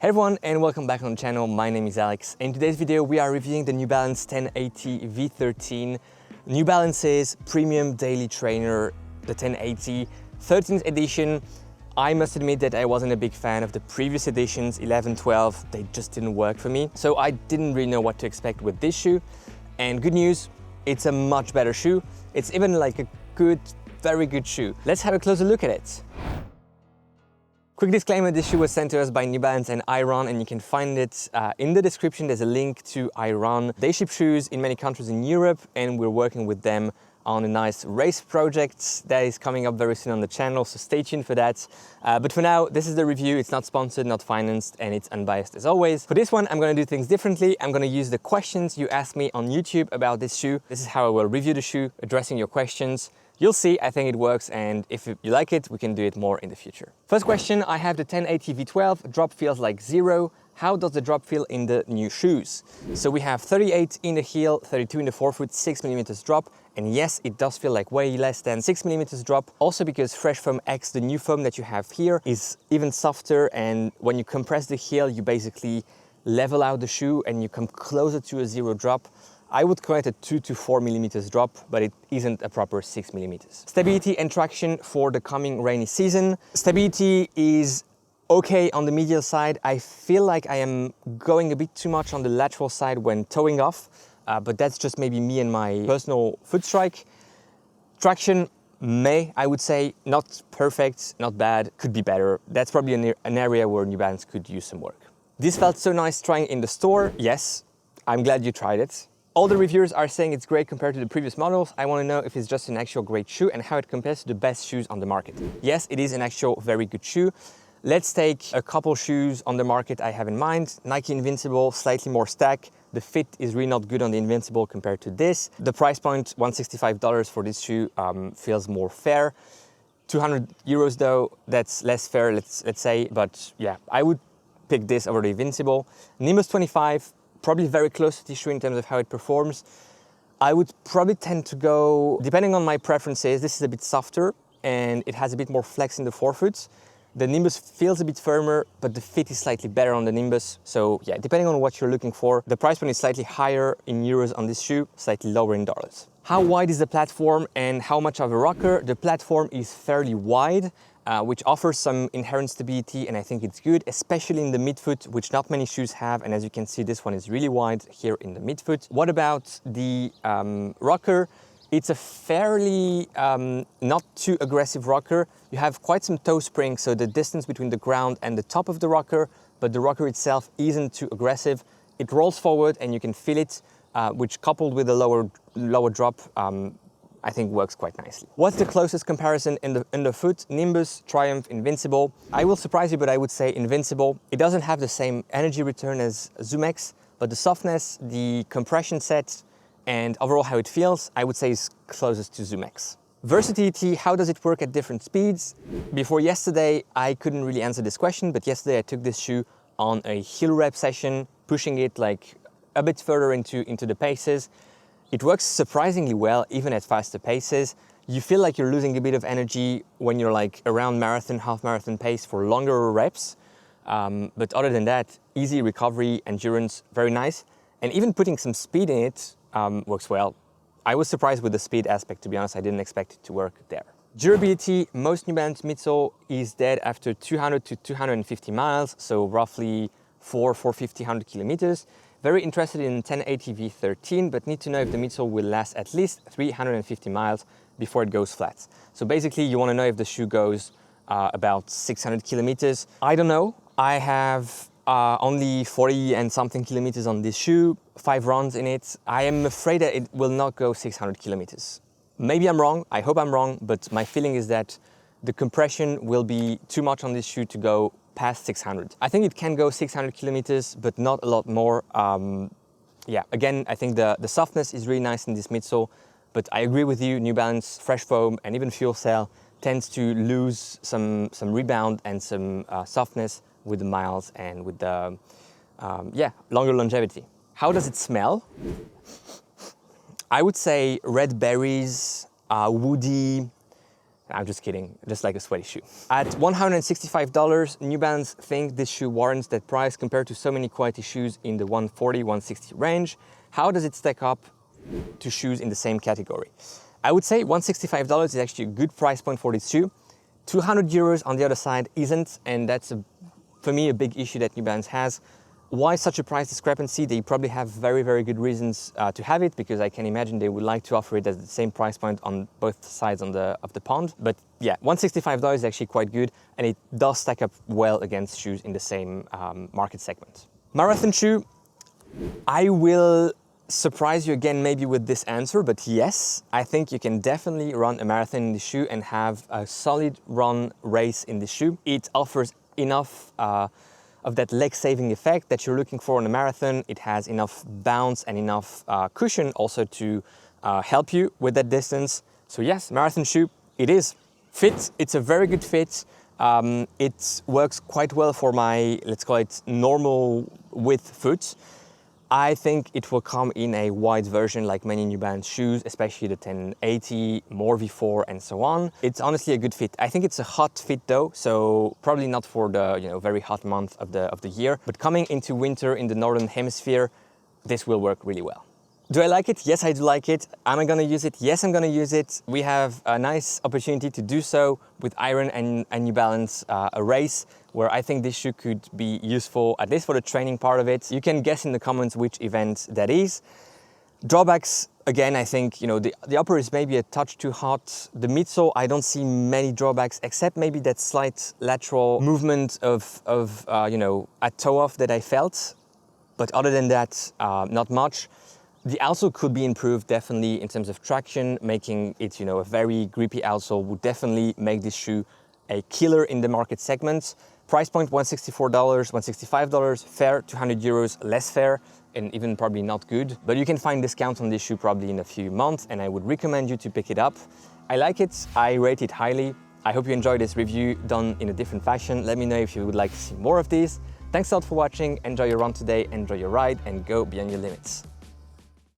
Hey everyone and welcome back on the channel. My name is Alex. In today's video we are reviewing the New Balance 1080 V13, New Balance's premium daily trainer, the 1080 13th edition. I must admit that I wasn't a big fan of the previous editions, 11, 12, they just didn't work for me. So I didn't really know what to expect with this shoe. And good news, it's a much better shoe. It's even like a good, very good shoe. Let's have a closer look at it. Quick disclaimer, this shoe was sent to us by New Balance and Iran, and you can find it in the description. There's a link to Iran. They ship shoes in many countries in Europe, and we're working with them on a nice race project that is coming up very soon on the channel, so stay tuned for that. But for now, this is the review. It's not sponsored, not financed, and it's unbiased as always. For this one, I'm gonna do things differently. I'm gonna use the questions you asked me on YouTube about this shoe. This is how I will review the shoe, addressing your questions. You'll see, I think it works, and if you like it, we can do it more in the future. First question, I have the 1080 V12, drop feels like 0. How does the drop feel in the new shoes? So we have 38 in the heel, 32 in the forefoot, 6mm drop, and yes, it does feel like way less than 6mm drop. Also because FreshFoam X, the new foam that you have here, is even softer, and when you compress the heel, you basically level out the shoe and you come closer to a 0 drop. I would call it a 2 to 4mm drop, but it isn't a proper 6mm. Stability and traction for the coming rainy season. Stability is okay on the medial side. I feel like I am going a bit too much on the lateral side when toeing off, but that's just maybe me and my personal foot strike. Traction, I would say, not perfect, not bad, could be better. That's probably an area where New Balance could use some work. This felt so nice trying in the store. Yes, I'm glad you tried it. All the reviewers are saying it's great compared to the previous models. I want to know if it's just an actual great shoe and how it compares to the best shoes on the market. Yes, it is an actual very good shoe. Let's take a couple shoes on the market I have in mind. Nike Invincible, slightly more stack. The fit is really not good on the Invincible compared to this. The price point, $165 for this shoe, feels more fair. 200 euros though, that's less fair, let's say. But yeah, I would pick this over the Invincible. Nimbus 25, probably very close to this shoe in terms of how it performs. I would probably tend to go, depending on my preferences, this is a bit softer and it has a bit more flex in the forefoot. The Nimbus feels a bit firmer, but the fit is slightly better on the Nimbus. So yeah, depending on what you're looking for, the price point is slightly higher in euros on this shoe, slightly lower in dollars. How wide is the platform and how much of a rocker? The platform is fairly wide, which offers some inherent stability, and I think it's good, especially in the midfoot, which not many shoes have. And as you can see, this one is really wide here in the midfoot. What about the rocker? It's a fairly not too aggressive rocker. You have quite some toe spring, so the distance between the ground and the top of the rocker, but the rocker itself isn't too aggressive. It rolls forward and you can feel it, which coupled with a lower drop, I think works quite nicely. What's the closest comparison in the foot? Nimbus, Triumph, Invincible. I will surprise you, but I would say Invincible. It doesn't have the same energy return as Zoom X, but the softness, the compression set, and overall how it feels, I would say is closest to Zoom X. Versatility, how does it work at different speeds? Before yesterday, I couldn't really answer this question, but yesterday I took this shoe on a heel rep session, pushing it like a bit further into the paces. It works surprisingly well, even at faster paces. You feel like you're losing a bit of energy when you're like around marathon, half marathon pace for longer reps. But other than that, easy recovery, endurance, very nice. And even putting some speed in it works well. I was surprised with the speed aspect, to be honest. I didn't expect it to work there. Durability, most New Balance midsole is dead after 200 to 250 miles, so roughly 450, 100 kilometers. Very interested in 1080 V13, but need to know if the midsole will last at least 350 miles before it goes flat. So basically you want to know if the shoe goes about 600 kilometers. I don't know. I have only 40 and something kilometers on this shoe, 5 runs in it. I am afraid that it will not go 600 kilometers. Maybe I'm wrong, I hope I'm wrong, but my feeling is that the compression will be too much on this shoe to go past 600. I think it can go 600 kilometers, but not a lot more. Yeah, again, I think the softness is really nice in this midsole, but I agree with you, New Balance, FreshFoam, and even Fuel Cell tends to lose some rebound and some softness with the miles and with the longer longevity. How does it smell? I would say red berries, woody, I'm just kidding, just like a sweaty shoe. At $165, New Balance think this shoe warrants that price compared to so many quality shoes in the 140, 160 range. How does it stack up to shoes in the same category? I would say $165 is actually a good price point for this shoe. 200 euros on the other side isn't, and that's for me a big issue that New Balance has. Why such a price discrepancy? They probably have very, very good reasons to have it, because I can imagine they would like to offer it at the same price point on both sides of the pond. But yeah, $165 is actually quite good, and it does stack up well against shoes in the same market segment. Marathon shoe, I will surprise you again maybe with this answer, but yes, I think you can definitely run a marathon in the shoe and have a solid run race in the shoe. It offers enough of that leg-saving effect that you're looking for in a marathon. It has enough bounce and enough cushion also to help you with that distance. So yes, marathon shoe, it is. Fit, it's a very good fit. It works quite well for my, let's call it, normal width foot. I think it will come in a wide version like many New Balance shoes, especially the 1080, more V4 and so on. It's honestly a good fit. I think it's a hot fit though, so probably not for the very hot month of the year. But coming into winter in the Northern Hemisphere, this will work really well. Do I like it? Yes, I do like it. Am I gonna use it? Yes, I'm gonna use it. We have a nice opportunity to do so with Iron and New Balance, a race where I think this shoe could be useful, at least for the training part of it. You can guess in the comments which event that is. Drawbacks, again, I think, the upper is maybe a touch too hot. The midsole, I don't see many drawbacks, except maybe that slight lateral movement of a toe off that I felt. But other than that, not much. The outsole could be improved definitely in terms of traction, making it, a very grippy outsole would definitely make this shoe a killer in the market segment. Price point $164, $165, fair, 200 euros, less fair, and even probably not good. But you can find discounts on this shoe probably in a few months, and I would recommend you to pick it up. I like it, I rate it highly. I hope you enjoyed this review done in a different fashion. Let me know if you would like to see more of these. Thanks a lot for watching, enjoy your run today, enjoy your ride, and go beyond your limits.